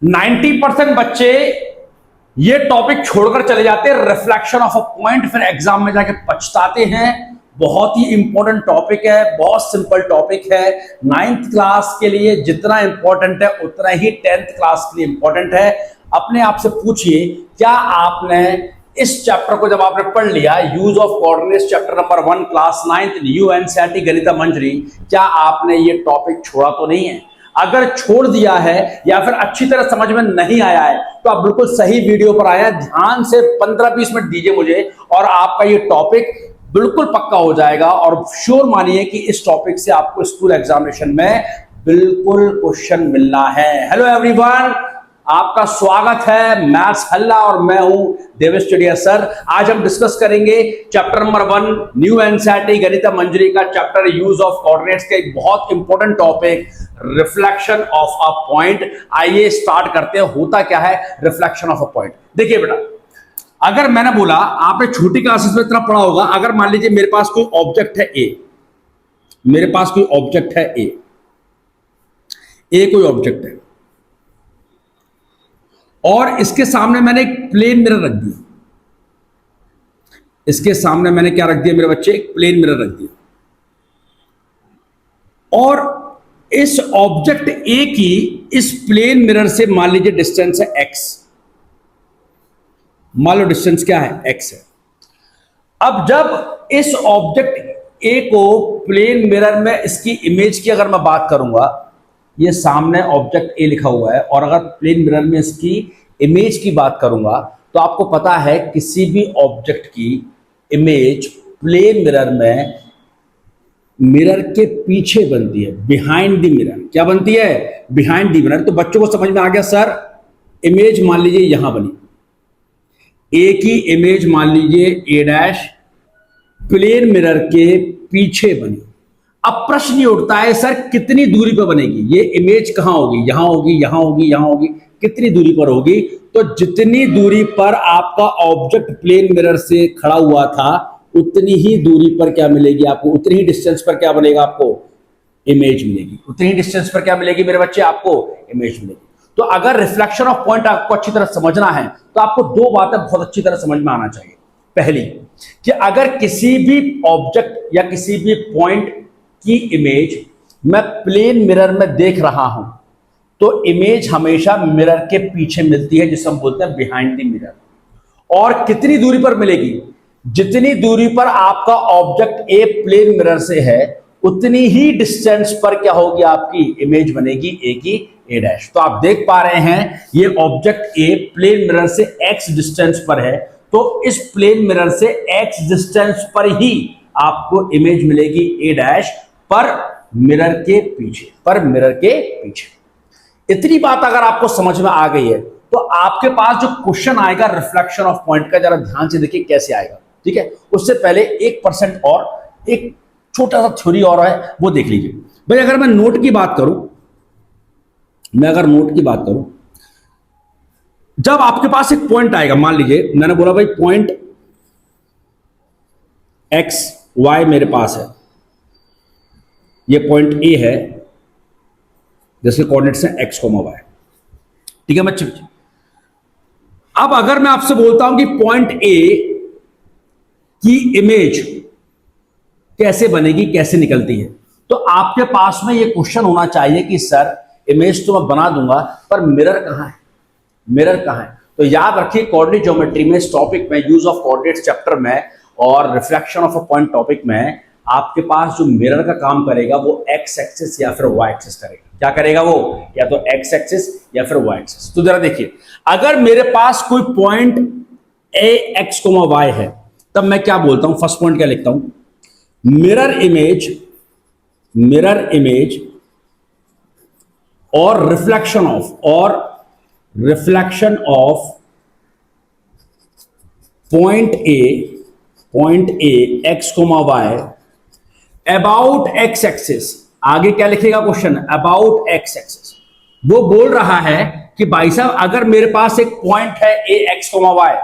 90% बच्चे ये टॉपिक छोड़कर चले जाते हैं, रिफ्लेक्शन ऑफ अ पॉइंट, फिर एग्जाम में जाके पछताते हैं। बहुत ही इंपॉर्टेंट टॉपिक है, बहुत सिंपल टॉपिक है। 9th क्लास के लिए जितना इंपॉर्टेंट है उतना ही 10th क्लास के लिए इंपॉर्टेंट है। अपने आप से पूछिए, क्या आपने इस चैप्टर को जब आपने पढ़ लिया, use of coordinates chapter number 1 class 9th new NCERT गणित मंजरी, क्या आपने ये टॉपिक छोड़ा तो नहीं है? अगर छोड़ दिया है या फिर अच्छी तरह समझ में नहीं आया है तो आप बिल्कुल सही वीडियो पर आया, ध्यान से 15-20 मिनट दीजिए मुझे और आपका ये टॉपिक बिल्कुल पक्का हो जाएगा। और श्योर मानिए कि इस टॉपिक से आपको स्कूल एग्जामिनेशन में बिल्कुल क्वेश्चन मिलना है। हेलो एवरीवन, आपका स्वागत है मैथ्स हल्ला और मैं हूं देवेश चुडिया सर। आज हम डिस्कस करेंगे चैप्टर नंबर 1 न्यू एनसीईआरटी गणित मंजरी का चैप्टर यूज ऑफ कोऑर्डिनेट्स का एक बहुत important topic reflection of a point. आइए स्टार्ट करते हैं। होता क्या है रिफ्लेक्शन ऑफ अ पॉइंट? देखिए बेटा, अगर मैंने बोला, आपने छोटी क्लासेस में इतना पढ़ा होगा, अगर मान लीजिए मेरे पास कोई ऑब्जेक्ट है ए, मेरे पास कोई ऑब्जेक्ट है ए कोई ऑब्जेक्ट है और इसके सामने मैंने एक प्लेन मिरर रख दिया। इसके सामने मैंने क्या रख दिया मेरे बच्चे? एक प्लेन मिरर रख दिया। और इस ऑब्जेक्ट ए की इस प्लेन मिरर से मान लीजिए डिस्टेंस है x। मान लो डिस्टेंस क्या है? x है। अब जब इस ऑब्जेक्ट ए को प्लेन मिरर में इसकी इमेज की अगर मैं बात करूंगा, ये सामने ऑब्जेक्ट ए लिखा हुआ है और अगर प्लेन मिरर में इसकी इमेज की बात करूंगा तो आपको पता है किसी भी ऑब्जेक्ट की इमेज प्लेन मिरर में मिरर के पीछे बनती है, बिहाइंड द मिरर। क्या बनती है? Behind the mirror. तो बच्चों को समझ में आ गया सर, इमेज मान लीजिए यहां बनी, ए की इमेज मान लीजिए ए डैश प्लेन मिरर के पीछे बनी। अब प्रश्न ये उठता है सर कितनी दूरी पर बनेगी ये इमेज? कहां होगी? यहां होगी, यहां होगी, यहां होगी। कितनी दूरी पर होगी? तो जितनी दूरी पर आपका ऑब्जेक्ट प्लेन मिरर से खड़ा हुआ था उतनी ही दूरी पर क्या मिलेगी आपको? उतनी ही डिस्टेंस पर क्या बनेगा आपको? इमेज मिलेगी। उतनी ही डिस्टेंस पर क्या मिलेगी मेरे बच्चे? आपको इमेज मिलेगी। तो अगर रिफ्लेक्शन ऑफ पॉइंट आपको अच्छी तरह समझना है तो आपको दो बातें बहुत अच्छी तरह समझ में आना चाहिए। पहली कि अगर किसी भी ऑब्जेक्ट या किसी भी पॉइंट की इमेज मैं प्लेन मिरर में देख रहा हूं तो इमेज हमेशा मिरर के पीछे मिलती है, जिसे हम बोलते हैं बिहाइंड द मिरर। और कितनी दूरी पर मिलेगी? जितनी दूरी पर आपका ऑब्जेक्ट ए प्लेन मिरर से है उतनी ही डिस्टेंस पर क्या होगी? आपकी इमेज बनेगी ए की ए डैश। तो आप देख पा रहे हैं ये ऑब्जेक्ट ए प्लेन मिरर से x डिस्टेंस पर है, तो इस प्लेन मिरर से x डिस्टेंस पर ही आपको इमेज मिलेगी ए डैश पर मिरर के पीछे, पर मिरर के पीछे। इतनी बात अगर आपको समझ में आ गई है तो आपके पास जो क्वेश्चन आएगा रिफ्लेक्शन ऑफ पॉइंट का, जरा ध्यान से देखिए कैसे आएगा। ठीक है, उससे पहले 1% और एक छोटा सा थ्योरी और है, वो देख लीजिए भाई। अगर मैं नोट की बात करूं, जब आपके पास एक पॉइंट आएगा, मान लीजिए मैंने बोला भाई पॉइंट एक्स वाई मेरे पास है, ये पॉइंट ए है जिसके कोऑर्डिनेट्स हैं एक्स कोमा वाई। ठीक है बच्चे? अब अगर मैं आपसे बोलता हूं कि पॉइंट ए की इमेज कैसे बनेगी, कैसे निकलती है, तो आपके पास में ये क्वेश्चन होना चाहिए कि सर इमेज तो मैं बना दूंगा पर मिरर कहां है? मिरर कहां है? तो याद रखिए कोऑर्डिनेट ज्योमेट्री में, इस टॉपिक में, यूज ऑफ कोऑर्डिनेट्स चैप्टर में और reflection of a point topic में आपके पास जो मिरर का काम करेगा वो एक्स एक्सिस या फिर वाई एक्सिस करेगा। क्या करेगा वो? या तो एक्स एक्सिस या फिर वाई एक्सिस। तो जरा देखिए, अगर मेरे पास कोई point A x comma y है तब मैं क्या बोलता हूं? फर्स्ट पॉइंट क्या लिखता हूं? मिरर इमेज और reflection of point A x comma y about x axis. आगे क्या लिखेगा क्वेश्चन? About x axis. वो बोल रहा है कि भाई साहब अगर मेरे पास एक पॉइंट है ए एक्स कोमा वाई,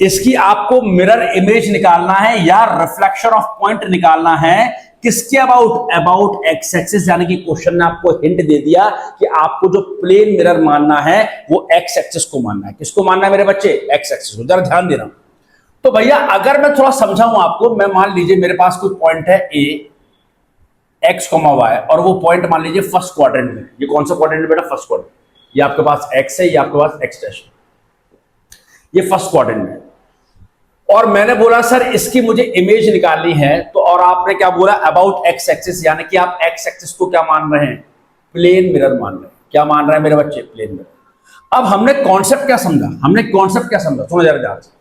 इसकी आपको मिरर इमेज निकालना है या रिफ्लेक्शन ऑफ पॉइंट निकालना है किसके अबाउट? अबाउट एक्स एक्सिस, यानी कि क्वेश्चन ने आपको हिंट दे दिया कि आपको जो प्लेन मिरर मानना है वो एक्स एक्सिस को मानना है। किसको मानना है मेरे बच्चे? एक्स एक्सिस को। जरा ध्यान देना। तो भैया अगर मैं थोड़ा समझाऊं आपको, मैं मान लीजिए मेरे पास कोई पॉइंट है ए एक्स कॉमा वाई, और वो पॉइंट मान लीजिए फर्स्ट क्वाड्रेंट में। ये कौन सा क्वाड्रेंट है बेटा? First quadrant. ये आपके पास एक्स है, ये आपके पास एक्स डैश है, ये फर्स्ट क्वाड्रेंट में। और मैंने बोला सर इसकी मुझे इमेज निकालनी है, तो और आपने क्या बोला? अबाउट एक्स एक्सिस, यानी कि आप एक्स एक्सिस को क्या मान रहे हैं? प्लेन मिरर मान रहे हैं। क्या मान रहे हैं मेरे बच्चे? Plane mirror. अब हमने कॉन्सेप्ट क्या समझा? सुनो जरा ध्यान से।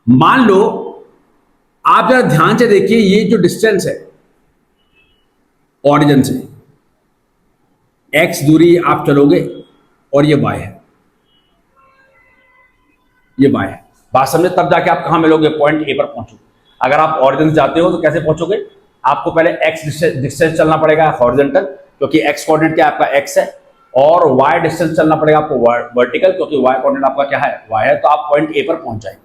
मान लो आप जरा ध्यान से देखिए, ये जो डिस्टेंस है ऑरिजिन से x दूरी आप चलोगे, और ये y है, ये y है। बात समझे? तब जाके आप कहां मिलोगे? पॉइंट ए पर पहुंचोगे। अगर आप ऑरिजिन से जाते हो तो कैसे पहुंचोगे? आपको पहले x डिस्टेंस चलना पड़ेगा हॉरिजॉन्टल, क्योंकि x कोऑर्डिनेट क्या आपका x है, और y डिस्टेंस चलना पड़ेगा आपको वर्टिकल, क्योंकि y कोऑर्डिनेट आपका क्या है? y है। तो आप पॉइंट ए पर पहुंच जाएंगे।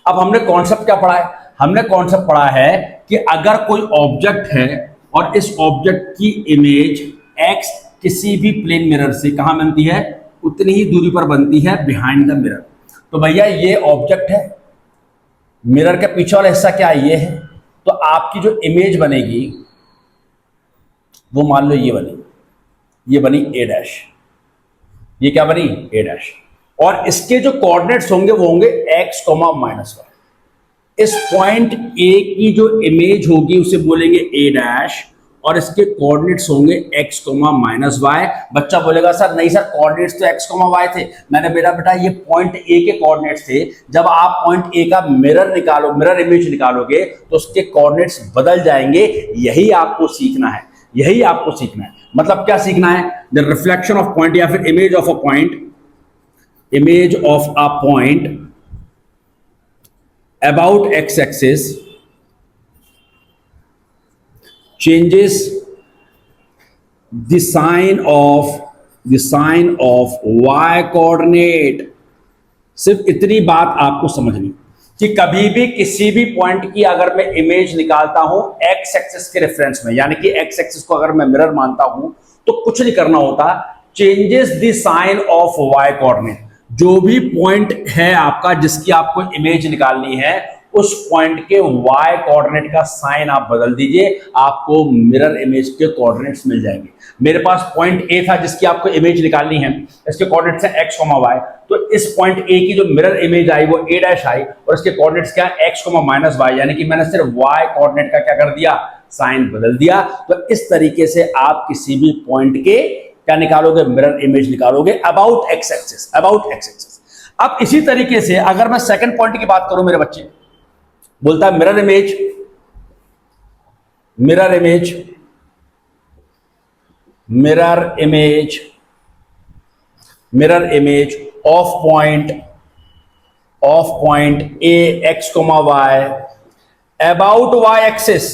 अब हमने कॉन्सेप्ट क्या पढ़ा है? हमने कॉन्सेप्ट पढ़ा है कि अगर कोई ऑब्जेक्ट है और इस ऑब्जेक्ट की इमेज x किसी भी प्लेन मिरर से कहां बनती है? उतनी ही दूरी पर बनती है, बिहाइंड द मिरर। तो भैया ये ऑब्जेक्ट है, मिरर के पीछे वाला हिस्सा क्या है? ये है। तो आपकी जो इमेज बनेगी वो मान लो ये बनी, ये बनी ए डैश। ये क्या बनी? ए डैश। और इसके जो कोऑर्डिनेट्स होंगे वो होंगे x कॉमा माइनस वाई। इस पॉइंट ए की जो इमेज होगी उसे बोलेंगे ए डैश, और इसके कोऑर्डिनेट्स होंगे x कॉमा माइनस वाई। बच्चा बोलेगा सर नहीं सर, कोऑर्डिनेट्स तो x कॉमा वाई थे। मैंने बेटा ये पॉइंट ए के कोऑर्डिनेट्स थे। जब आप पॉइंट ए का मिरर निकालो, मिरर इमेज निकालोगे तो उसके कोऑर्डिनेट्स बदल जाएंगे। यही आपको सीखना है, यही आपको सीखना है। मतलब क्या सीखना है? द रिफ्लेक्शन ऑफ पॉइंट, या फिर image of a point, image of a point about x-axis changes the sign of y coordinate। सिर्फ इतनी बात आपको समझनी कि कभी भी किसी भी पॉइंट की अगर मैं इमेज निकालता हूं x एक्सिस के रेफरेंस में, यानी कि x एक्सिस को अगर मैं मिरर मानता हूं, तो कुछ नहीं करना होता। Changes the sign of y coordinate. जो भी पॉइंट है आपका जिसकी आपको इमेज निकालनी है, उस पॉइंट के y कोऑर्डिनेट का साइन आप बदल दीजिए, आपको मिरर इमेज के कोऑर्डिनेट्स मिल जाएंगे। मेरे पास पॉइंट ए था जिसकी आपको इमेज निकालनी है, इसके कोऑर्डिनेट्स हैं x, y। तो इस पॉइंट ए की जो मिरर इमेज आई वो a डैश आई, और इसके कोऑर्डिनेट्स क्या है? x, माइनस y, यानी कि मैंने सिर्फ y कोऑर्डिनेट का क्या कर दिया? साइन बदल दिया। तो इस तरीके से आप किसी भी पॉइंट के क्या निकालोगे? मिरर इमेज निकालोगे about x axis, about x axis. अब इसी तरीके से अगर मैं सेकंड पॉइंट की बात करूं, मेरे बच्चे बोलता है mirror image, mirror image, mirror image, mirror image of point A x comma y about y axis,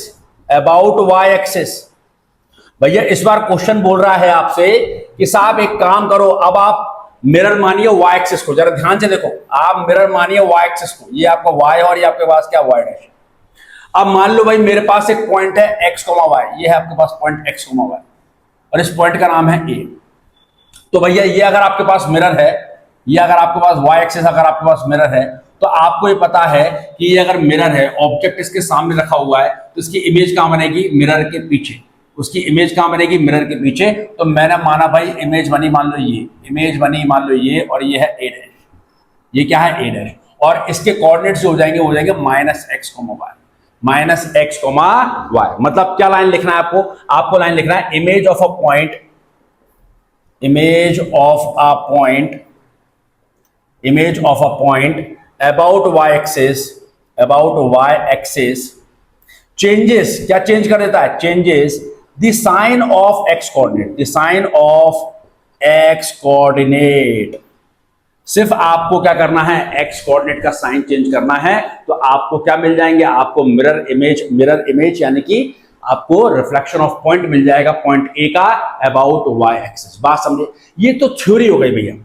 about y axis. भैया इस बार क्वेश्चन बोल रहा है आपसे कि साहब एक काम करो, अब आप मिरर मानिए y एक्सिस को। जरा ध्यान से देखो, आप मिरर मानिए y एक्सिस को। ये आपका y और ये आपके पास क्या? y dash. अब मान लो भाई मेरे पास एक पॉइंट है x, y। ये है आपके पास पॉइंट x, y, और इस पॉइंट का नाम है a। तो भैया ये अगर आपके पास मिरर है, ये अगर आपके पास y एक्सिस अगर आपके पास मिरर है, तो आपको ये पता है कि ये अगर मिरर है, ऑब्जेक्ट इसके सामने रखा हुआ है, तो इसकी इमेज कहां बनेगी? मिरर के पीछे। उसकी इमेज कहां बनेगी? मिरर के पीछे। तो मैंने माना भाई इमेज बनी, मान लो ये इमेज बनी, मान लो ये, और ये है ए डैश। ये क्या है? A dash. और इसके कोऑर्डिनेट्स जो हो जाएंगे minus x comma y, minus x comma y. मतलब क्या लाइन लिखना है आपको? आपको लाइन लिखना है image of a point, image of a point, image of a point about y axis, about y axis changes. क्या चेंज कर देता है? Changes the sign of x coordinate, the sign of x coordinate. सिर्फ आपको क्या करना है? X coordinate का साइन चेंज करना है, तो आपको क्या मिल जाएंगे? आपको मिरर इमेज, मिरर इमेज यानी कि आपको रिफ्लेक्शन ऑफ पॉइंट मिल जाएगा पॉइंट ए का अबाउट वाई एक्सिस। बात समझे? ये तो थ्योरी हो गई भैया,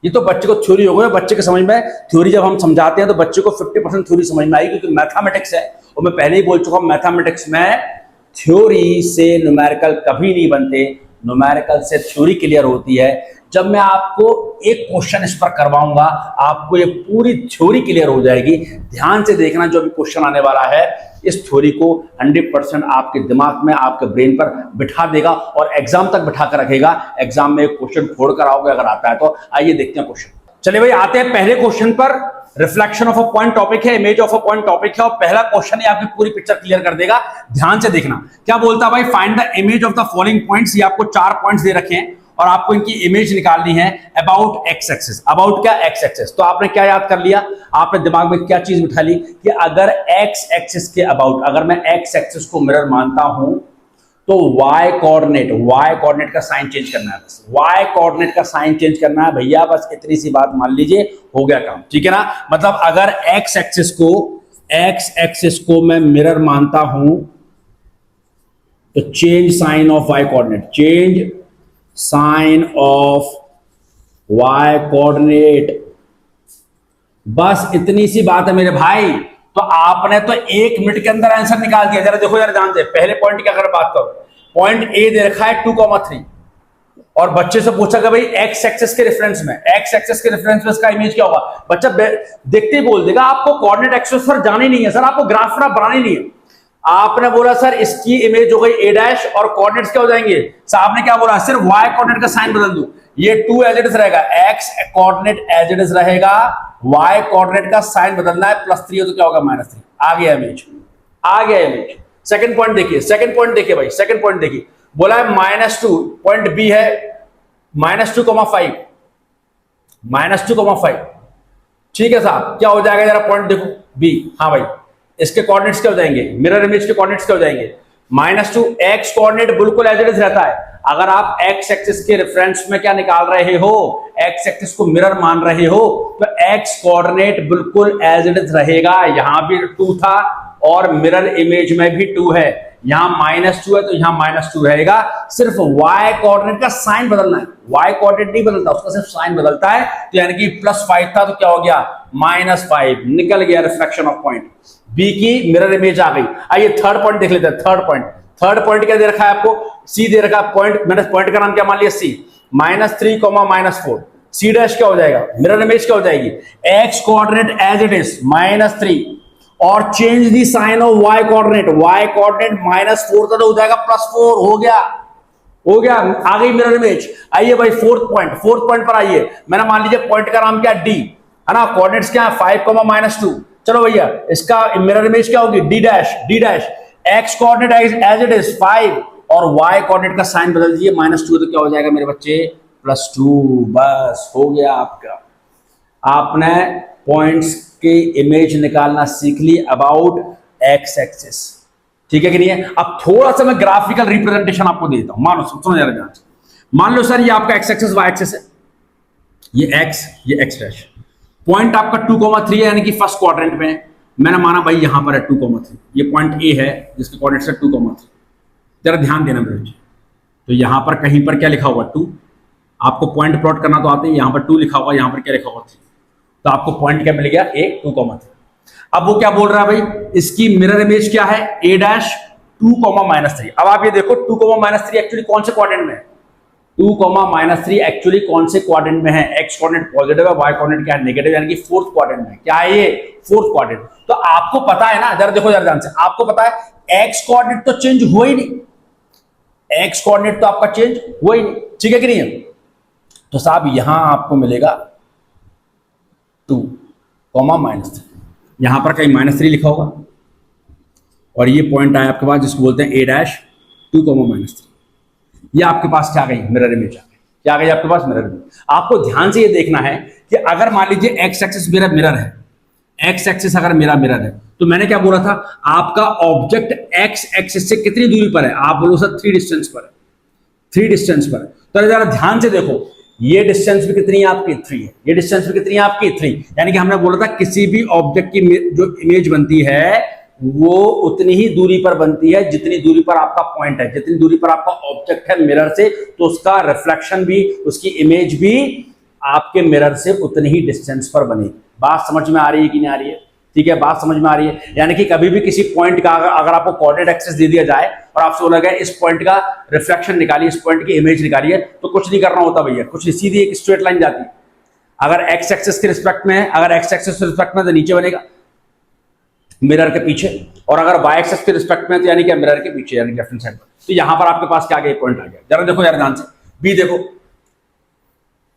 ये तो बच्चे को थ्योरी हो गई। बच्चे के समझ में थ्योरी जब हम समझाते हैं तो बच्चे को 50% थ्योरी समझ में आई, क्योंकि मैथमेटिक्स है। और मैं पहले ही बोल चुका हूं मैथमेटिक्स में थ्योरी से न्यूमेरिकल कभी नहीं बनते, न्यूमेरिकल से थ्योरी क्लियर होती है। जब मैं आपको एक क्वेश्चन इस पर करवाऊंगा, आपको ये पूरी थ्योरी क्लियर हो जाएगी। ध्यान से देखना, जो भी क्वेश्चन आने वाला है इस थ्योरी को 100% आपके दिमाग में, आपके ब्रेन पर बिठा देगा और एग्जाम तक बिठा कर रखेगा। एग्जाम में एक क्वेश्चन फोड़ कर आओगे अगर आता है तो। आइए देखते हैं क्वेश्चन। चलिए भाई, आते हैं पहले क्वेश्चन पर। Reflection of a point topic है, image of a point topic है, और पहला क्वेश्चन ही आपकी पूरी पिक्चर क्लियर कर देगा। ध्यान से देखना क्या बोलता है भाई। Find the image of the following points. ये आपको 4 पॉइंट्स दे रखे हैं और आपको इनकी इमेज निकालनी है अबाउट एक्स एक्सिस। अबाउट क्या? X axis. तो आपने क्या याद कर लिया, आपने दिमाग में क्या चीज बिठा ली कि अगर एक्स एक्सिस के अबाउट, अगर मैं एक्स एक्सिस को मिरर मानता हूं तो वाई कोऑर्डिनेट का साइन चेंज करना है। बस वाई कोऑर्डिनेट का साइन चेंज करना है भैया, बस इतनी सी बात मान लीजिए, हो गया काम। ठीक है ना। मतलब अगर एक्स एक्सिस को मैं मिरर मानता हूं तो change sign of y coordinate, change sign of y coordinate, बस इतनी सी बात है मेरे भाई। तो आपने तो 1 मिनट के अंदर आंसर निकाल दिया। जरा देखो यार, ध्यान से। पहले पॉइंट की अगर बात करो, पॉइंट ए दे रखा है 2,3 और बच्चे से पूछा कि भाई एक्स एक्सिस के रेफरेंस में, एक्स एक्सिस के रेफरेंस में इसका इमेज क्या होगा। बच्चा देखते ही बोल देगा आपको कोऑर्डिनेट एक्सिस पर जाना ही नहीं है सर, आपको ग्राफ बनाना ही नहीं है। आपने बोला सर इसकी इमेज हो गई ए डैश और कोऑर्डिनेट्स क्या हो जाएंगे। सर आपने क्या बोला, सिर्फ वाई कोऑर्डिनेट का साइन बदल दूं, ये 2 एज इट इज रहेगा, x coordinate as it is रहेगा, वाई कोऑर्डिनेट का साइन बदलना है, +3 हो तो क्या होगा -3। आ गया इमेज, आ गया इमेज। सेकंड पॉइंट देखिए, सेकंड पॉइंट देखिए भाई, सेकंड पॉइंट देखिए। बोला है -2, पॉइंट बी है -2,5, -2,5। ठीक है साहब, क्या हो जाएगा जरा पॉइंट देखो बी। हाँ भाई, इसके कोऑर्डिनेट्स क्या हो जाएंगे, मिरर इमेज के कोऑर्डिनेट्स क्या हो जाएंगे, -2। एक्स कोऑर्डिनेट बिल्कुल एज इट इज रहता है। अगर आप एक्स एक्सिस के रेफरेंस में क्या निकाल रहे हो, एक्स एक्सिस को मिरर मान रहे हो, तो एक्स कोऑर्डिनेट बिल्कुल एज इट इज रहेगा। यहां भी 2 था और मिरर इमेज में भी 2 है। यहां -2 है तो यहां -2 रहेगा। सिर्फ y कोऑर्डिनेट का साइन बदलना है, y कोऑर्डिनेट नहीं बदलता, उसका सिर्फ साइन बदलता है। तो यानी कि +5 था तो क्या हो गया, -5, निकल गया रिफ्लेक्शन ऑफ पॉइंट। बी की मिरर इमेज आ गई। आइए थर्ड पॉइंट देख लेते हैं। थर्ड पॉइंट क्या दे रखा है आपको, सी दे रखा है पॉइंट, मैंने पॉइंट का नाम क्या मान लिया, सी। -3, -4, सी डैश क्या हो जाएगा, मिरर इमेज क्या हो जाएगी, x coordinate as it is -3 और change the sign of y coordinate, y coordinate -4 का तो हो जाएगा +4। हो गया, हो गया, आ गई मिरर इमेज। आइए भाई फोर्थ पॉइंट पर आइए। मैंने मान लीजिए पॉइंट का नाम क्या, डी है ना, कोऑर्डिनेट्स क्या है 5, -2। चलो भैया, इसका मिरर इमेज क्या होगी, D dash. X coordinate as it is 5 और वाई कोऑर्डिनेट का साइन बदल दीजिए -2 तो क्या हो जाएगा मेरे बच्चे, +2। बस हो गया आपका। आपने पॉइंट्स की इमेज निकालना सीख ली अबाउट एक्स एक्सिस। ठीक है कि नहीं है। अब थोड़ा सा मैं ग्राफिकल रिप्रेजेंटेशन आपको देता हूं। मानो सुनो जरा ध्यान से। मान लो सर ये आपका एक्स एक्सिस वाई एक्सिस है, ये एक्स डैश। पॉइंट आपका 2,3 है, यानी कि फर्स्ट क्वाड्रेंट में है। मैंने माना भाई यहां पर है 2,3, ये पॉइंट ए है जिसके कोऑर्डिनेट्स है 2,3। जरा ध्यान देना मेरे बच्चे। तो यहां पर कहीं पर क्या लिखा होगा, 2। आपको पॉइंट प्लॉट करना तो आते हैं, यहां पर 2 लिखा होगा, यहां पर क्या लिखा होगा, 3। तो आपको पॉइंट क्या मिल गया, ए 2,3। अब वो क्या बोल रहा है भाई, इसकी मिरर इमेज क्या है, ए डैश 2, -3। अब आप ये देखो 2, एक्चुअली कौन से क्वाड्रेंट में है, 2, एक्चुअली कौन से क्वाड्रेंट में है, एक्स कोऑर्डिनेट पॉजिटिव है, वाई कोऑर्डिनेट क्या है, नेगेटिव, यानी कि फोर्थ क्वाड्रेंट में। क्या है ये, फोर्थ क्वाड्रेंट। तो आपको पता है ना, जरा देखो जरा ध्यान से, आपको पता है एक्स कोऑर्डिनेट तो चेंज हुआ ही नहीं, एक्स कोऑर्डिनेट तो आपका चेंज हुआ ही नहीं। ठीक है कि नहीं है। तो साहब यहां आपको मिलेगा 2, -3, यहां पर कहीं -3 लिखा होगा और ये पॉइंट आया आपके पास जिसको बोलते हैं ए डैश 2, -3। ये आपके पास क्या गई, मिरर इमेज आ गई। क्या गई आपके पास, मिरर इमेज। आपको ध्यान से ये देखना है कि अगर मान लीजिए एक्स एक्सिस मेरा मिरर है, एक्स एक्सिस अगर मेरा मिरर है, तो मैंने क्या बोला था, आपका ऑब्जेक्ट एक्स एक्सिस से कितनी दूरी पर है, आप बोलो सर 3 डिस्टेंस पर है, 3 डिस्टेंस पर। तो जरा ध्यान से देखो, ये डिस्टेंस भी कितनी है आपकी, 3 है, ये डिस्टेंस भी कितनी है आपकी, 3। यानी कि हमने बोला था किसी भी ऑब्जेक्ट की जो इमेज बनती है वो उतनी ही दूरी पर बनती है जितनी दूरी पर आपका पॉइंट है, जितनी दूरी पर आपका ऑब्जेक्ट है मिरर से, तो उसका रिफ्लेक्शन भी, उसकी इमेज भी आपके मिरर से उतनी ही डिस्टेंस पर बनेगी। बात समझ में आ रही है कि नहीं आ रही है। ठीक है, बात समझ में आ रही है? यानी कि कभी भी किसी पॉइंट का अगर आपको कोऑर्डिनेट एक्सिस दे दिया जाए और आपसे बोला गया इस पॉइंट का रिफ्लेक्शन निकालिए, इस पॉइंट की इमेज निकालिए, तो कुछ नहीं करना होता भैया, कुछ नहीं, सीधी एक स्ट्रेट लाइन जाती है। अगर एक्स एक्सिस के रिस्पेक्ट में है, अगर एक्स एक्सिस के रिस्पेक्ट में तो नीचे बनेगा मिरर के पीछे, और अगर वाई एक्सिस के रिस्पेक्ट में तो यानी कि मिरर के पीछे, यानी लेफ्ट हैंड साइड पर। तो यहां पर आपके पास क्या आ गया, पॉइंट आ गया। जरा देखो यार ध्यान से, बी देखो,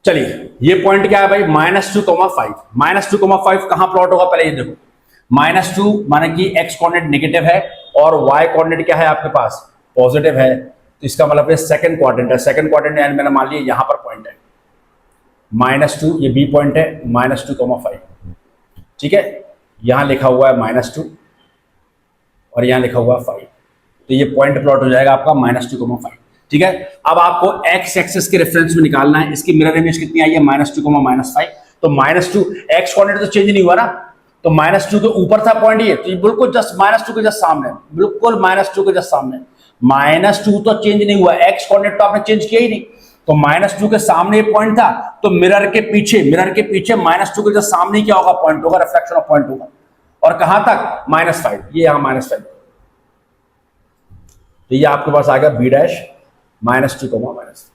चलिए ये पॉइंट क्या है भाई, -2,5। -2,5 कहां प्लॉट होगा, पहले ये देखो, -2 माने कि एक्स कोऑर्डिनेट नेगेटिव है और वाई कोऑर्डिनेट क्या है आपके पास, पॉजिटिव है, तो इसका मतलब ये सेकंड क्वाड्रेंट है। सेकंड क्वाड्रेंट यानी मैंने मान लिया यहां पर पॉइंट है -2, ये बी पॉइंट है, -2,5, ठीक है। यहां लिखा हुआ है -2 और यहां लिखा हुआ है 5, तो ये पॉइंट प्लॉट हो जाएगा आपका -2,5, ठीक है। अब आपको एक्स एक्सिस के रेफरेंस में निकालना है, इसकी मिरर इमेज कितनी आई है, -2, -5, तो -2 एक्स कोऑर्डिनेट तो चेंज नहीं हुआ ना, तो -2 के ऊपर था पॉइंट ये, तो ये बिल्कुल जस्ट -2 के जस्ट सामने, बिल्कुल -2 के जस्ट सामने। -2 तो चेंज नहीं हुआ, एक्स कोऑर्डिनेट तो आपने चेंज किया ही नहीं, तो -2 के सामने ये पॉइंट था, तो मिरर के पीछे -2 के जस्ट सामने क्या होगा, पॉइंट होगा, रिफ्लेक्शन ऑफ पॉइंट होगा। और कहां तक, -5, ये यहां -5, तो ये आपके पास आ गया बी डैश -2,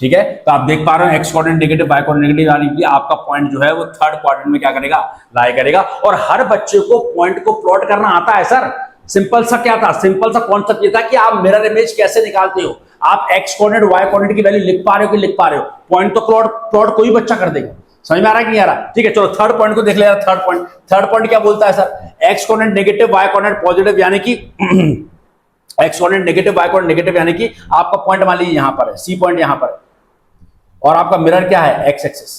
ठीक है। तो आप देख पा रहे हो x coordinate negative, y coordinate negative, यानी कि आपका पॉइंट जो है वो थर्ड क्वाड्रेंट में क्या करेगा, लाई करेगा। और हर बच्चे को पॉइंट को प्लॉट करना आता है सर। सिंपल सा क्या था, सिंपल सा कॉन्सेप्ट ये था कि आप मिरर इमेज कैसे निकालते हो, आप एक्स कोऑर्डिनेट वाई कोऑर्डिनेट की वैल्यू लिख पा रहे हो कि लिख पा रहे हो, पॉइंट तो प्लॉट कोई बच्चा कर देगा। समझ में आ रहा है कि नहीं आ रहा? ठीक है, चलो थर्ड पॉइंट को देख ले। थर्ड पॉइंट क्या बोलता है sir, x coordinate negative, y coordinate positive, यानी कि x coordinate negative, y coordinate negative, यानी कि आपका पॉइंट मान लीजिए यहां पर है, सी पॉइंट यहां पर है, और आपका मिरर क्या है, एक्स एक्सिस,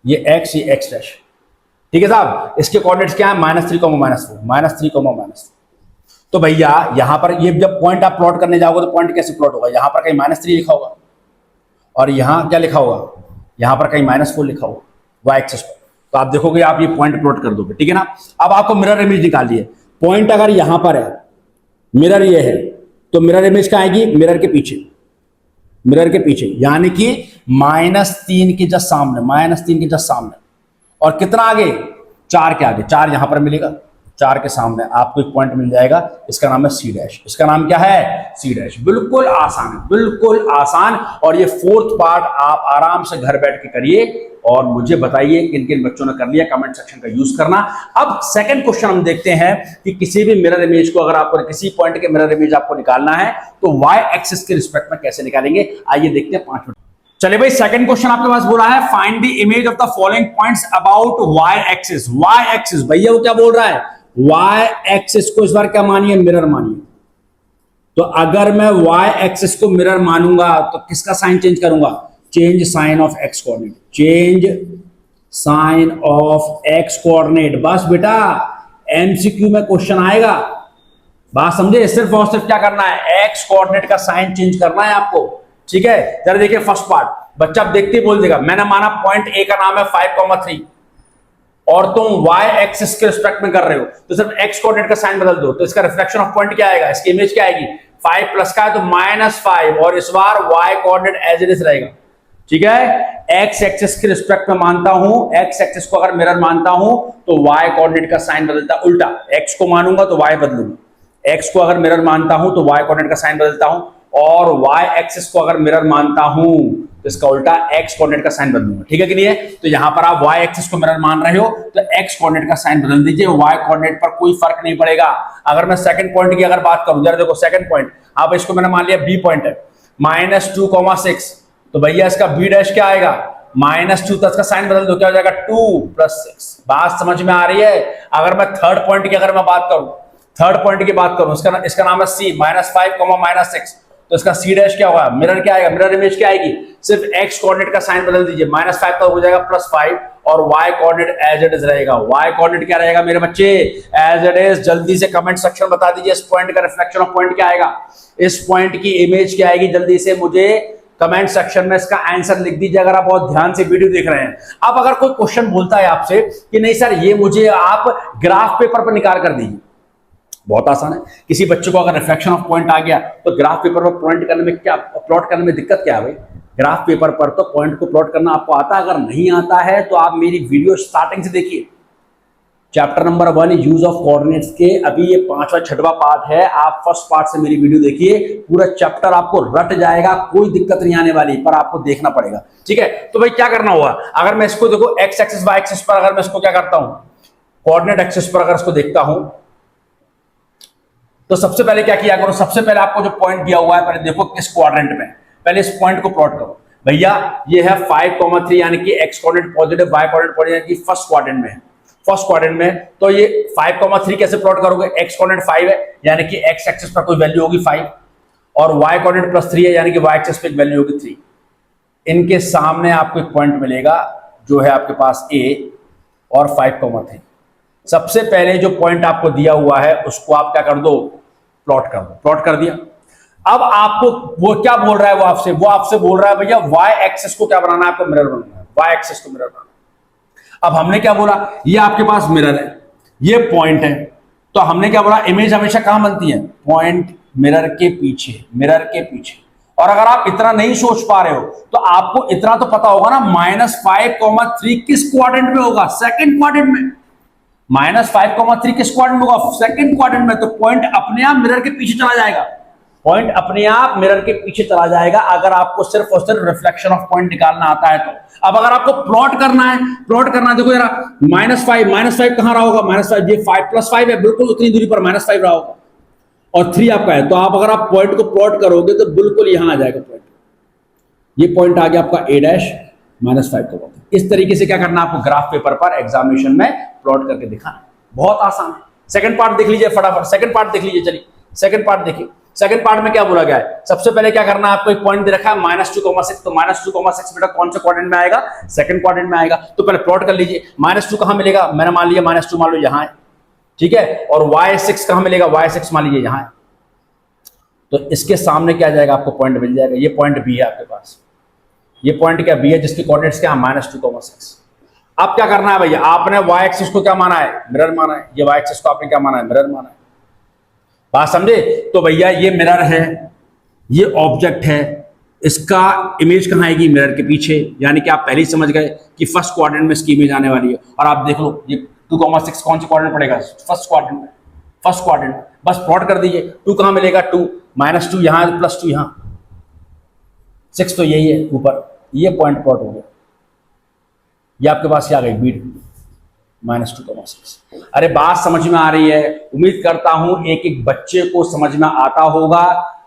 ये एक्स, ये एक्स डैश, ठीक है साहब। इसके कोऑर्डिनेट्स क्या है, -3, -4, तो भैया यहां पर ये जब पॉइंट आप प्लॉट करने जाओगे तो पॉइंट कैसे प्लॉट होगा, यहां पर कहीं -3 लिखा होगा और यहां क्या लिखा होगा, यहां पर कहीं -4 लिखा होगा वाई एक्सिस पर, तो आप देखोगे आप ये पॉइंट प्लॉट कर दोगे, ठीक है ना। अब आपको मिरर इमेज निकालिए, पॉइंट अगर यहां पर है, मिरर ये है, तो मिरर इमेज क्या आएगी, मिरर के पीछे, यानी कि -3 के जस्ट सामने, -3 के जस्ट सामने, और कितना आगे, 4 के आगे, 4 यहां पर मिलेगा, 4 के सामने आपको एक पॉइंट मिल जाएगा, इसका नाम है सी डैश। इसका नाम क्या है, सी डैश। बिल्कुल आसान है, बिल्कुल आसान। और ये फोर्थ पार्ट आप आराम से घर बैठ के करिए और मुझे बताइए किन किन बच्चों ने कर लिया, कमेंट सेक्शन का यूज करना। अब सेकंड क्वेश्चन हम देखते हैं कि किसी भी मिरर इमेज को, अगर आपको किसी पॉइंट के मिरर इमेज आपको निकालना है तो वाई एक्सिस के रिस्पेक्ट में कैसे निकालेंगे, आइए देखते हैं 5 मिनट। चलिए भाई, सेकंड क्वेश्चन आपके पास बोला है, find the image of the following points about y axis. Y axis, भैया वो क्या बोल रहा है, वाई एक्सिस को इस बार क्या मानिए, मिरर मानिए। तो अगर मैं वाई एक्सिस को मिरर मानूंगा तो किसका साइन चेंज करूंगा, change sign of x coordinate, change sign of x coordinate. बस बेटा एमसीक्यू में क्वेश्चन आएगा, बात समझे। सिर्फ और सिर्फ क्या करना है, एक्स कोऑर्डिनेट का साइन चेंज करना है आपको, ठीक है। जरा देखिए फर्स्ट पार्ट, बच्चा आप देखते ही बोल देगा, मैंने माना पॉइंट ए का नाम है 5,3 और तुम y एक्सिस के रिस्पेक्ट में कर रहे हो, तो सिर्फ x कोऑर्डिनेट का साइन बदल दो, तो इसका रिफ्लेक्शन ऑफ पॉइंट क्या आएगा, इसकी इमेज क्या आएगी, 5 प्लस का है तो -5, और इस बार y coordinate as it is रहेगा, ठीक है। x एक्सिस के रिस्पेक्ट में मानता हूं, x एक्सिस को अगर मिरर मानता हूं तो y कोऑर्डिनेट का साइन बदलता है उल्टा, x को मानूंगा तो y बदलूंगा, x को अगर मिरर मानता हूं तो y कोऑर्डिनेट का साइन बदलता हूं, और y एक्सिस को अगर मिरर मानता हूं तो इसका उल्टा x कोऑर्डिनेट का साइन बदलूंगा, ठीक है कि नहीं है। तो यहां पर आप y एक्सिस को मिरर मान रहे हो तो x कोऑर्डिनेट का साइन बदल दीजिए, y कोऑर्डिनेट पर कोई फर्क नहीं पड़ेगा। अगर मैं सेकंड पॉइंट की अगर बात करूं, जरा देखो सेकंड पॉइंट, आप इसको मैंने मान लिया b पॉइंट है, -2,6, तो भैया इसका b डैश क्या आएगा, -2, तो इसका साइन बदल दो, क्या हो जाएगा 2 + 6। बात समझ में आ रही है। अगर मैं थर्ड पॉइंट की अगर मैं बात करूं, इसका नाम है c, -5, -6, तो इसका सी डैश क्या होगा, मिरर क्या आएगा, मिरर इमेज क्या आएगी, सिर्फ x कोऑर्डिनेट का साइन बदल दीजिए, -5 का हो जाएगा +5, और y coordinate as it is रहेगा। y कोऑर्डिनेट क्या रहेगा मेरे बच्चे, एज इट इज। जल्दी से कमेंट सेक्शन बता दीजिए इस पॉइंट का रिफ्लेक्शन ऑफ पॉइंट क्या आएगा, इस पॉइंट की इमेज क्या आएगी, जल्दी से मुझे कमेंट सेक्शन में इसका आंसर लिख दीजिए, अगर आप बहुत ध्यान से वीडियो देख रहे हैं। अब अगर कोई क्वेश्चन बोलता है आपसे कि नहीं सर ये मुझे आप ग्राफ पेपर पर निकाल कर दीजिए, बहुत आसान है। किसी बच्चे को अगर रिफ्लेक्शन ऑफ पॉइंट आ गया तो ग्राफ पेपर पर प्लॉट करने में दिक्कत क्या है भाई, ग्राफ पेपर पर तो पॉइंट को प्लॉट करना आपको आता है। अगर नहीं आता है तो आप मेरी वीडियो स्टार्टिंग से देखिए, chapter number 1 use of coordinates के अभी ये 5वां 6वां पार्ट है। आप फर्स्ट पार्ट से मेरी वीडियो देखिए, पूरा चैप्टर आपको रट जाएगा, कोई दिक्कत नहीं आने वाली, पर आपको देखना पड़ेगा। ठीक है, तो भाई क्या करना होगा, अगर मैं इसको देखो एक्स एक्सिस वाई एक्सिस पर, अगर मैं इसको क्या करता हूं, कोऑर्डिनेट एक्सिस पर अगर इसको देखता हूं, तो सबसे पहले क्या किया करो, सबसे पहले आपको जो पॉइंट दिया हुआ है पहले देखो किस क्वाड्रेंट में, पहले इस पॉइंट को प्लॉट करो। भैया ये है 5,3 यानी कि x coordinate positive, y coordinate positive, यानी कि फर्स्ट क्वाड्रेंट में है। फर्स्ट क्वाड्रेंट में तो ये 5,3 कैसे प्लॉट करोगे, एक्स कोऑर्डिनेट 5 है यानी कि एक्स एक्सिस पर कोई वैल्यू होगी 5, और वाई कोऑर्डिनेट +3 है यानी कि वाई एक्सिस पे एक वैल्यू होगी 3। इनके सामने आपको एक पॉइंट मिलेगा जो है आपके पास ए और 5,3। सबसे पहले जो पॉइंट आपको दिया हुआ है उसको आप क्या कर दो, प्लॉट कर दो। प्लॉट कर दिया। अब आपको वो क्या बोल रहा है, वो आपसे बोल रहा है भैया वाई एक्सिस को क्या बनाना है, आपको मिरर बनाना है, वाई एक्सिस को मिरर बनाना है। अब हमने क्या बोला, ये आपके पास मिरर है, ये पॉइंट है, तो हमने क्या बोला, इमेज हमेशा कहां बनती है, पॉइंट मिरर के पीछे, मिरर के पीछे। और अगर आप इतना नहीं सोच पा रहे हो तो आपको इतना तो पता होगा ना, -5,3 किस क्वाड्रेंट में होगा, सेकंड क्वाड्रेंट में। -5,3 किस क्वाड्रेंट में होगा, सेकंड क्वाड्रेंट में। तो पॉइंट अपने आप मिरर के पीछे चला जाएगा, पॉइंट अपने आप मिरर के पीछे चला जाएगा, अगर आपको सिर्फ और सिर्फ रिफ्लेक्शन ऑफ पॉइंट निकालना आता है तो। अब अगर आपको प्लॉट करना है, देखो जरा, -5 कहां रहा होगा, -5, ये 5 + 5 है, बिल्कुल उतनी दूरी पर -5 रहा होगा, और 3 आपका है। तो आप अगर आप पॉइंट को प्लॉट करोगे तो बिल्कुल यहां आ जाएगा पॉइंट, ये पॉइंट आ गया आपका A' -5 को। इस तरीके से क्या करना है आपको, ग्राफ पेपर पर एग्जामिनेशन में प्लॉट करके दिखाना, बहुत आसान है। सेकंड पार्ट देख लीजिए फटाफट, सेकंड पार्ट देख लीजिए, चलिए सेकंड पार्ट देखिए। सेकंड पार्ट में क्या बोला गया है, सबसे पहले क्या करना है, आपको एक पॉइंट दे रखा है -2,6, तो -2,6 बेटा कौन से क्वाड्रेंट में आएगा, सेकंड क्वाड्रेंट में आएगा। तो पहले प्लॉट कर लीजिए, -2 कहां मिलेगा, मैंने मान लिया -2 मान लो यहां है, ठीक है, और y6 कहां मिलेगा, y6 मान लीजिए यहां है। तो इसके सामने क्या जाएगा, आपको पॉइंट मिल जाएगा, ये पॉइंट B है आपके पास, ये पॉइंट क्या B है, जिसके कोऑर्डिनेट्स क्या है, -2,6। अब क्या करना है भैया, आपने y एक्सिस को क्या माना है, मिरर माना है, ये y एक्सिस को आपने क्या माना है, मिरर माना है। बात समझे, तो भैया ये मिरर है, ये ऑब्जेक्ट है, इसका इमेज कहां आएगी, मिरर के पीछे, यानी कि आप पहले ही समझ गए कि फर्स्ट क्वाड्रेंट में इसकी इमेज आने वाली है। और आप देख लो ये 2,6 कौन से क्वाड्रेंट पड़ेगा, फर्स्ट क्वाड्रेंट में, फर्स्ट क्वाड्रेंट में। बस प्लॉट कर दीजिए, 2 कहां मिलेगा, 2, -2 यहां, +2 यहां, 6 तो यही है ऊपर, ये पॉइंट प्लॉट हो गया। ये आपके पास क्या आ गई, बीट -2,6। अरे बात समझ में आ रही है, उम्मीद करता हूं एक एक बच्चे को समझ में आता होगा,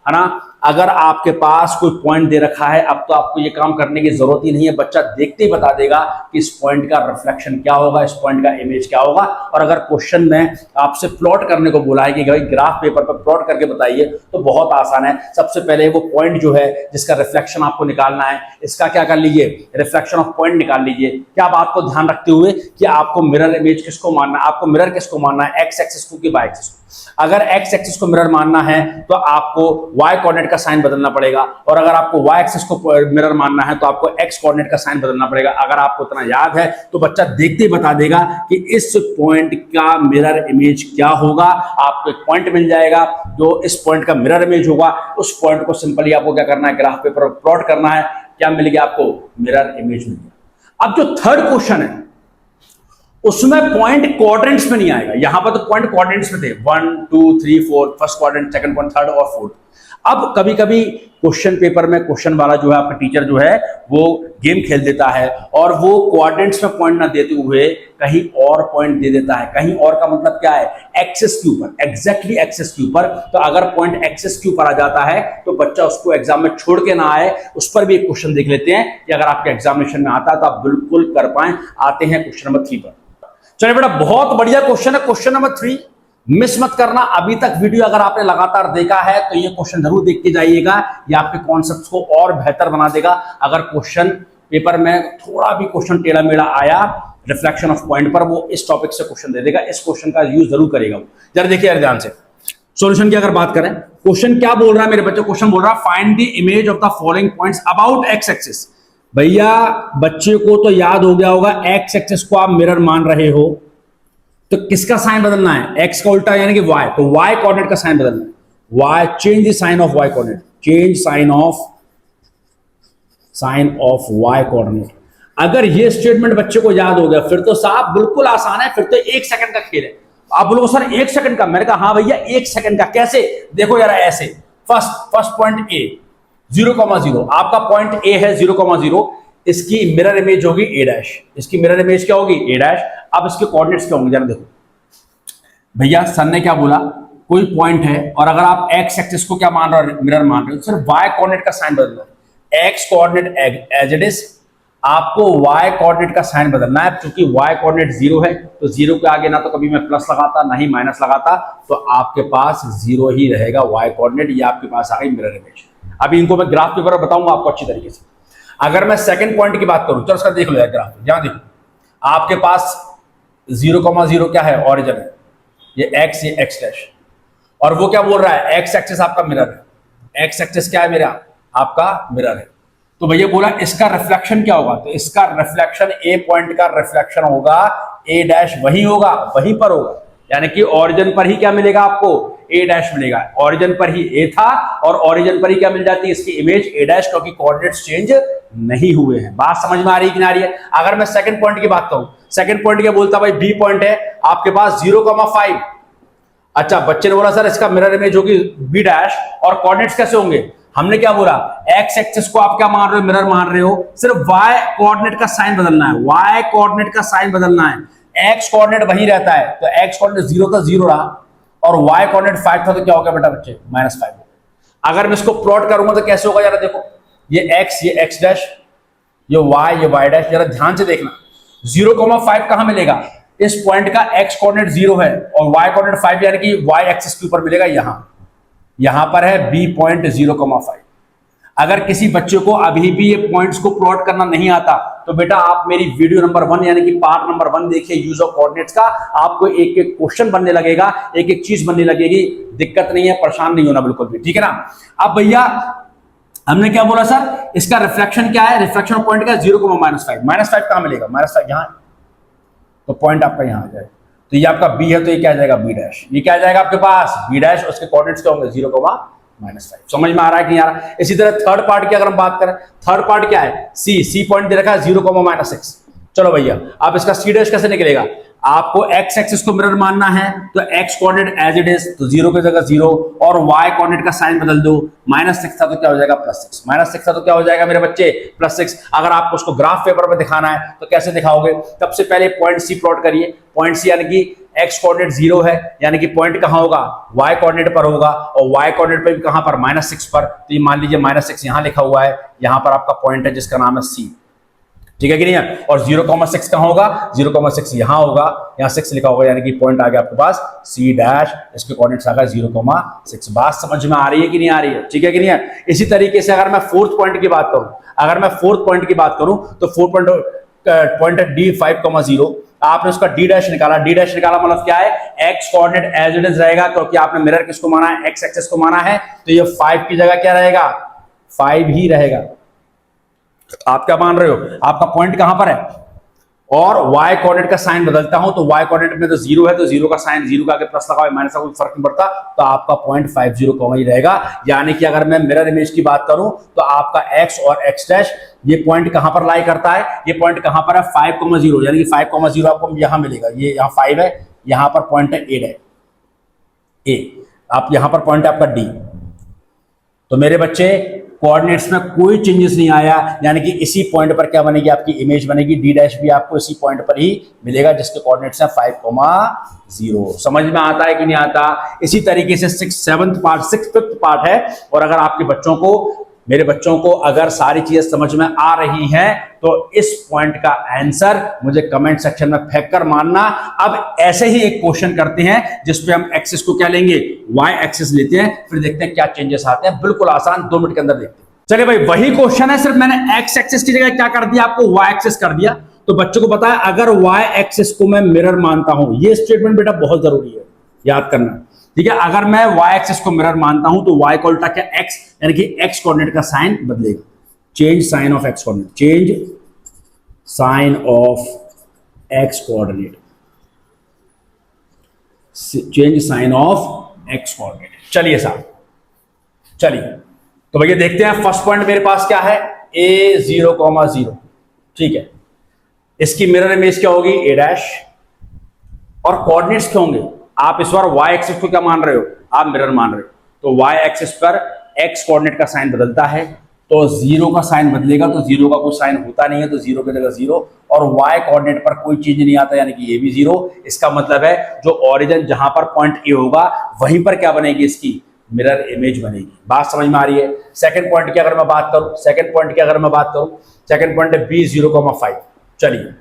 है ना। अगर आपके पास कोई पॉइंट दे रखा है, अब तो आपको ये काम करने की जरूरत ही नहीं है, बच्चा देखते ही बता देगा कि इस पॉइंट का रिफ्लेक्शन क्या होगा, इस पॉइंट का इमेज क्या होगा। और अगर क्वेश्चन में आपसे प्लॉट करने को बोला है कि भाई ग्राफ पेपर पर प्लॉट करके बताइए, तो बहुत आसान है। सबसे पहले वो पॉइंट जो है जिसका रिफ्लेक्शन आपको निकालना है, इसका क्या कर लीजिए, रिफ्लेक्शन ऑफ पॉइंट निकाल लीजिए। क्या बात को ध्यान रखते हुए कि आपको मिरर इमेज किसको मानना है, आपको मिरर किसको मानना है, एक्स एक्सिस को कि वाई एक्सिस को। अगर एक्स एक्सिस को मिरर मानना है तो आपको वाई कोऑर्डिनेट का साइन बदलना पड़ेगा, और अगर आपको वाई एक्सिस को मिरर मानना है तो आपको एक्स कोऑर्डिनेट का साइन बदलना पड़ेगा। अगर आपको इतना याद है तो बच्चा देखते ही बता देगा कि इस पॉइंट का मिरर इमेज क्या होगा। आपको एक पॉइंट मिल जाएगा जो इस पॉइंट का मिरर इमेज होगा, उस पॉइंट को सिंपली आपको क्या करना है, ग्राफ पेपर पर प्लॉट करना है। क्या मिल गया आपको, मिरर इमेज मिल गया। अब जो थर्ड क्वेश्चन है उसमें पॉइंट क्वाड्रेंट्स में नहीं आएगा, यहां पर तो पॉइंट क्वाड्रेंट्स में थे, 1 2 3 4, first quadrant, second quadrant, third और फोर्थ। अब कभी कभी क्वेश्चन पेपर में क्वेश्चन वाला जो है आपका टीचर जो है वो गेम खेल देता है, और वो क्वाड्रेंट्स में पॉइंट ना देते हुए कहीं और पॉइंट दे देता है। कहीं और का मतलब क्या है, एक्सिस के ऊपर, एग्जैक्टली एक्सिस के ऊपर। तो अगर पॉइंट एक्सिस के ऊपर आ जाता है तो बच्चा उसको एग्जाम में छोड़ के ना आए, उस पर भी एक क्वेश्चन देख लेते हैं कि अगर आपके एग्जामिनेशन में आता है तो आप बिल्कुल कर पाए। आते हैं क्वेश्चन नंबर 3 पर। चलिए बेटा, बहुत बढ़िया क्वेश्चन है, क्वेश्चन नंबर 3 मिस मत करना। अभी तक वीडियो अगर आपने लगातार देखा है तो ये क्वेश्चन जरूर देख के जाइएगा, ये आपके कॉन्सेप्ट्स को और बेहतर बना देगा। अगर क्वेश्चन पेपर में थोड़ा भी क्वेश्चन टेढ़ा मेढ़ा आया रिफ्लेक्शन ऑफ पॉइंट पर, वो इस टॉपिक से क्वेश्चन दे देगा, इस क्वेश्चन का यूज जरूर करेगा। जरा देखिए यार ध्यान से, सॉल्यूशन की अगर बात करें, क्वेश्चन क्या बोल रहा है मेरे बच्चे, क्वेश्चन बोल रहा है find the image of the following points about x axis. भैया बच्चे को तो याद हो गया होगा, एक्स एक्सिस को आप मिरर मान रहे हो, तो किसका साइन बदलना है, एक्स का उल्टा यानी कि वाई, तो वाई कोऑर्डिनेट का साइन बदलना है। Y, change the sign of y coordinate, change sign of sign of y coordinate. अगर ये स्टेटमेंट बच्चे को याद हो गया फिर तो साहब बिल्कुल आसान है, फिर तो 1 सेकंड का खेल है। आप बोलोगे सर 1 सेकंड का, मैंने कहा हाँ भैया 1 सेकंड का। कैसे? देखो यार ऐसे, फर्स्ट पॉइंट ए 0,0, आपका पॉइंट ए है 0,0, इसकी मिरर इमेज होगी ए डैश, इसकी मिरर इमेज क्या होगी ए डैश। अब इसके कोऑर्डिनेट्स क्या होंगे जरा देखो भैया, सर ने क्या बोला, कोई पॉइंट है और अगर आप एक्स एक्सिस को क्या मान रहे हो, मिरर मान रहे हो, सिर्फ वाई कोऑर्डिनेट का साइन बदलना है। X coordinate as it is, आपको वाई कोऑर्डिनेट का साइन बदलना है। क्योंकि वाई कोऑर्डिनेट 0 है तो 0 के आगे ना तो कभी मैं प्लस लगाता ना ही माइनस लगाता, तो आपके पास 0 ही रहेगा वाई कोऑर्डिनेट। ये आपके पास आ गई मिरर इमेज। अभी इनको मैं ग्राफ पेपर में बताऊंगा आपको अच्छी तरीके से। अगर मैं सेकंड पॉइंट की बात करूं, चलो उसका देख लो यार ग्राफ, यहां देखो आपके पास 0,0 क्या है, ऑरिजिन है, ये एक्स, ये एक्स डैश, और वो क्या बोल रहा है, एक्स एक्सिस आपका मिरर है। एक्स एक्सिस क्या है मेरा, आपका मिरर है। तो भैया बोला इसका रिफ्लेक्शन क्या होगा, तो इसका रिफ्लेक्शन ए पॉइंट का रिफ्लेक्शन होगा ए डैश, वही होगा, वहीं पर होगा, यानी कि ओरिजिन पर ही क्या मिलेगा आपको, ए डैश मिलेगा। ओरिजिन पर ही ए था और ओरिजिन पर ही क्या मिल जाती है, इसकी इमेज ए डैश, क्योंकि कोऑर्डिनेट्स चेंज नहीं हुए हैं। बात समझ में आ रही है कि नहीं आ रही है? अगर मैं सेकंड पॉइंट की बात करूं, सेकंड पॉइंट क्या बोलता भाई, बी पॉइंट है आपके पास 0,5। अच्छा, बच्चे ने बोला सर इसका मिरर इमेज होगी बी डैश और कोऑर्डिनेट्स कैसे होंगे। हमने क्या बोला, एक्स एक्सिस को आप क्या मान रहे हो, मिरर मान रहे हो, सिर्फ वाई कोऑर्डिनेट का साइन बदलना है, वाई कोऑर्डिनेट का साइन बदलना है। एक्स कोऑर्डिनेट वही रहता है, तो एक्स कोऑर्डिनेट 0 था 0 रहा, और वाई कोऑर्डिनेट 5 था तो क्या हो गया बेटा बच्चे, -5। अगर मैं इसको प्लॉट करूंगा तो कैसे होगा जरा देखो, ये एक्स डैश, ये वाई डैश, जरा ध्यान से देखना। 0,5 कहां मिलेगा, इस पॉइंट का एक्स कोऑर्डिनेट 0 है और वाई कोऑर्डिनेट 5, यानी कि वाई एक्सिस के ऊपर मिलेगा, यहां पर है बी पॉइंट 0,5। अगर किसी बच्चे को अभी भी ये पॉइंट्स को प्लॉट करना नहीं आता तो बेटा आप मेरी वीडियो नंबर 1 यानी कि पार्ट नंबर 1 देखिए, यूज ऑफ कोऑर्डिनेट्स का। आपको एक एक क्वेश्चन बनने लगेगा, एक एक चीज बनने लगेगी, दिक्कत नहीं है, परेशान नहीं होना बिल्कुल भी, ठीक है ना। अब भैया हमने क्या बोला सर, इसका रिफ्लेक्शन क्या है, रिफ्लेक्शन पॉइंट का 0,-5, -5 कहां मिलेगा, -5 यहां, तो पॉइंट आपका यहां आ जाएगा। तो ये आपका बी है तो ये क्या आ जाएगा बी डैश, ये क्या आ जाएगा आपके पास बी डैश, उसके कोऑर्डिनेट्स क्या होंगे 0,-5। समझ में आ रहा है कि यार। इसी तरह थर्ड पार्ट की अगर हम बात करें, थर्ड पार्ट क्या है, सी पॉइंट दे रखा है 0,-6। चलो भैया अब इसका सी डैश कैसे निकलेगा, आपको एक्स एक्सिस को मिरर मानना है तो x coordinate as it is, तो 0 की जगह 0, और वाई कोऑर्डिनेट का साइन बदल दो। -6 था तो क्या हो जाएगा +6, -6 था तो क्या हो जाएगा मेरे बच्चे +6। अगर आपको उसको ग्राफ पेपर में दिखाना है तो कैसे दिखाओगे, सबसे पहले पॉइंट सी प्लॉट करिए। पॉइंट सी यानी कि एक्स कोऑर्डिनेट 0 है, यानी कि पॉइंट कहां होगा, वाई कोऑर्डिनेट पर होगा, और वाई कोऑर्डिनेट पर भी कहां पर, -6 पर। तो ये मान लीजिए -6 यहां लिखा हुआ है, यहां पर आपका पॉइंट है जिसका नाम है सी, ठीक है कि नहीं है। और 0,6 कहां होगा, 0,6 यहां होगा, यहां 6 लिखा होगा, यानी कि पॉइंट आ गया आपके पास सी डैश, इसके कोऑर्डिनेट्स आ गए 0,6। बात समझ में आ रही है कि नहीं आ रही है, ठीक है कि नहीं है। इसी तरीके से अगर मैं फोर्थ पॉइंट की बात करूं, तो फोर्थ पॉइंट है डी 5,0, आपने उसका डी डैश निकाला, मतलब क्या है, x coordinate as it is रहेगा, क्योंकि आपने मिरर किसको माना है, एक्स एक्सिस को माना है, तो ये 5 की जगह क्या रहेगा, 5 ही रहेगा। आप क्या मान रहे हो, आपका पॉइंट कहां पर है, और y कोऑर्डिनेट का साइन बदलता हूं तो y कोऑर्डिनेट में तो 0 है तो 0 का साइन, 0 का आगे प्लस लगा हुआ माइनस का कोई फर्क नहीं पड़ता, तो आपका पॉइंट 50 ही रहेगा। यानी कि अगर मैं मिरर इमेज की बात करूं तो आपका x और x डैश, ये पॉइंट कहां पर लाई करता है, ये पॉइंट कहां पर है 5,0, यानी कि 5,0 आपको यहां मिलेगा, ये यहां 5 है, यहां पर पॉइंट है ए, आप यहां पर पॉइंट है आपका डी। तो मेरे बच्चे कोऑर्डिनेट्स में कोई चेंजेस नहीं आया, यानी कि इसी पॉइंट पर क्या बनेगी, आपकी इमेज बनेगी, डी डैश भी आपको इसी पॉइंट पर ही मिलेगा जिसके कोऑर्डिनेट्स हैं 5,0। समझ में आता है कि नहीं आता। इसी तरीके से 5th पार्ट है, और अगर आपके बच्चों को, मेरे बच्चों को अगर सारी चीजें समझ में आ रही हैं तो इस पॉइंट का आंसर मुझे कमेंट सेक्शन में फेंक कर मानना। अब ऐसे ही एक क्वेश्चन करते हैं जिसपे हम एक्सिस को क्या लेंगे, वाई एक्सिस लेते हैं, फिर देखते हैं क्या चेंजेस आते हैं। बिल्कुल आसान, 2 मिनट के अंदर देखते हैं। चलिए भाई, वही क्वेश्चन है, सिर्फ मैंने एक्स एक्सिस की जगह क्या कर दिया, आपको वाई एक्सिस कर दिया। तो बच्चों को पता है अगर वाई एक्सिस को मैं मिरर मानता हूं, ये स्टेटमेंट बेटा बहुत जरूरी है, याद करना, ठीक है। अगर मैं y एक्सिस को मिरर मानता हूं तो y कोल्टा क्या x, यानी कि x कोऑर्डिनेट का साइन बदलेगा, change sign of x coordinate, change sign of x coordinate, change sign of x coordinate. चलिए साहब, चलिए तो भैया देखते हैं फर्स्ट पॉइंट मेरे पास क्या है, A0,0, ठीक है। इसकी मिरर इमेज क्या होगी, A डैश, और कोऑर्डिनेट्स क्या होंगे, आप इस बार y एक्सिस को क्या मान रहे हो, आप मिरर मान रहे हो, तो y एक्सिस पर x कोऑर्डिनेट का साइन बदलता है, तो 0 का साइन बदलेगा, तो 0 का कोई साइन होता नहीं है, तो 0 की जगह 0, और y कोऑर्डिनेट पर कोई चेंज नहीं आता, यानी कि ये भी 0। इसका मतलब है जो ओरिजिन जहां पर पॉइंट A होगा वहीं पर क्या बनेगी, इसकी मिरर इमेज बनेगी। बात समझ में आ रही है। सेकंड पॉइंट की अगर मैं बात करूं, सेकंड पॉइंट है B0,5। चलिए,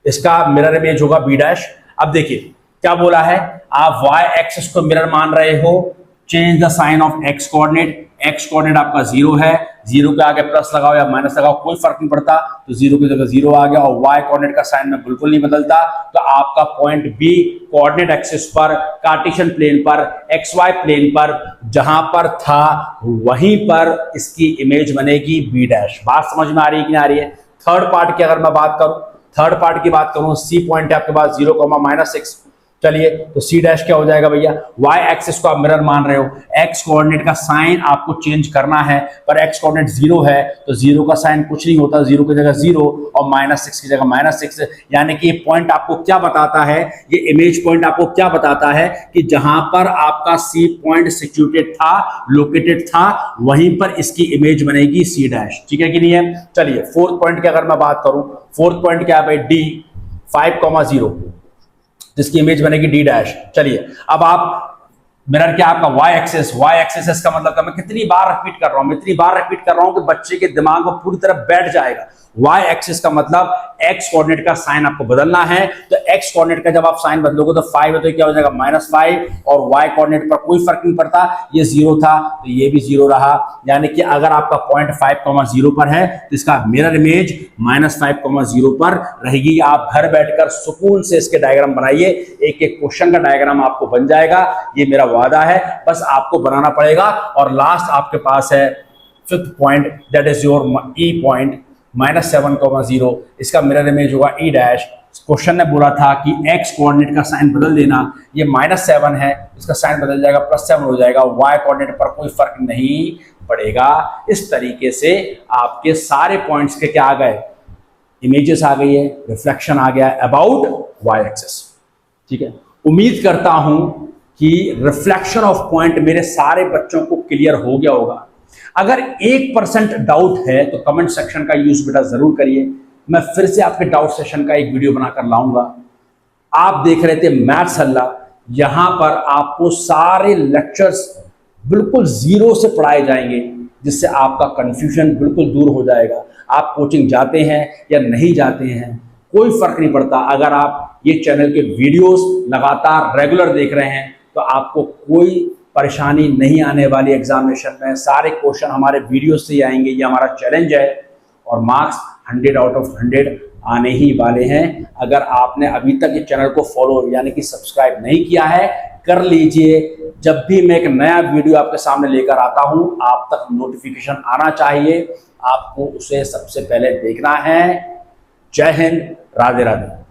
इसका मिरर इमेज होगा B डैश। अब देखिए क्या बोला है, आप y एक्सिस को मिरर मान रहे हो, change the sign of x coordinate. x coordinate आपका 0 है, 0 के आगे प्लस लगाओ या माइनस लगाओ कोई फर्क नहीं पड़ता, तो 0 की जगह 0 आ गया, और y कोऑर्डिनेट का साइन में बिल्कुल नहीं बदलता, तो आपका पॉइंट B कोऑर्डिनेट एक्सिस पर, कार्टेशियन प्लेन पर, xy प्लेन पर जहां पर था वहीं पर इसकी इमेज बनेगी B डैश। बात समझ में आ रही है कि नहीं आ रही है। थर्ड पार्ट की अगर मैं बात करूं, C पॉइंट है आपके पास 0,-6। चलिए, तो C डैश क्या हो जाएगा भैया, y एक्सिस को आप मिरर मान रहे हो, x कोऑर्डिनेट का साइन आपको चेंज करना है, पर x कोऑर्डिनेट 0 है, तो 0 का साइन कुछ नहीं होता, 0 की जगह 0 और -6 की जगह -6, यानी कि ये पॉइंट आपको क्या बताता है, ये इमेज पॉइंट आपको क्या बताता है कि जहां पर आपका C पॉइंट सिचुएटेड था, लोकेटेड था, वहीं पर इसकी इमेज बनेगी C डैश। ठीक है कि नहीं है। चलिए, फोर्थ पॉइंट की अगर मैं बात करूं, फोर्थ पॉइंट क्या है भाई, D 5,0, जिसकी इमेज बनेगी D डैश। चलिए, अब आप मिरर क्या आपका y एक्सिस, इसका मतलब मैं कितनी बार रिपीट कर रहा हूं कि बच्चे के दिमाग में पूरी तरह बैठ जाएगा। y एक्सिस का मतलब x कोऑर्डिनेट का साइन आपको बदलना है, तो x कोऑर्डिनेट का जब आप साइन बदलोगे तो 5 है, तो क्या हो जाएगा -5, और y कोऑर्डिनेट पर कोई फर्क नहीं पड़ता, ये 0 था तो ये भी 0 रहा, यानी कि अगर आपका पॉइंट 5,0 पर है तो इसका मिरर इमेज -5,0 पर रहेगी। आप घर बैठकर सुकून से इसके डायग्राम बनाइए, एक एक क्वेश्चन का डायग्राम आपको बन जाएगा, ये मेरा वादा है, बस आपको बनाना पड़ेगा। और लास्ट आपके पास है fifth point, that is your E point -7,0, इसका मिरर इमेज होगा E डैश। क्वेश्चन ने बोला था कि x कोऑर्डिनेट का साइन बदल देना, ये -7 है, इसका साइन बदल जाएगा +7 हो जाएगा, y कोऑर्डिनेट पर कोई फर्क नहीं पड़ेगा। इस तरीके से आपके सारे पॉइंट्स के क्या आ गए, इमेजेस आ गई है, रिफ्लेक्शन आ गया अबाउट y एक्सिस। ठीक है, उम्मीद करता हूं कि रिफ्लेक्शन ऑफ पॉइंट मेरे सारे बच्चों को क्लियर हो गया होगा। अगर 1% डाउट है तो कमेंट सेक्शन का यूज बेटा जरूर करिए, मैं फिर से आपके डाउट सेशन का एक वीडियो बनाकर लाऊंगा। आप देख रहे थे मैथ्स हल्ला, यहां पर आपको सारे लेक्चर्स बिल्कुल जीरो से पढ़ाए जाएंगे, जिससे आपका कंफ्यूजन बिल्कुल दूर हो जाएगा। आप कोचिंग जाते हैं या नहीं जाते हैं कोई फर्क नहीं पड़ता, अगर आप ये चैनल के वीडियोस लगातार रेगुलर देख रहे हैं तो आपको कोई परेशानी नहीं आने वाली एग्जामिनेशन में। सारे क्वेश्चन हमारे वीडियो से ही आएंगे, ये हमारा चैलेंज है, और मार्क्स 100 आउट ऑफ 100 आने ही वाले हैं। अगर आपने अभी तक ये चैनल को फॉलो यानी कि सब्सक्राइब नहीं किया है, कर लीजिए। जब भी मैं एक नया वीडियो आपके सामने लेकर आता हूं, आप तक नोटिफिकेशन आना चाहिए, आपको उसे सबसे पहले देखना है। जय हिंद, राधे राधे।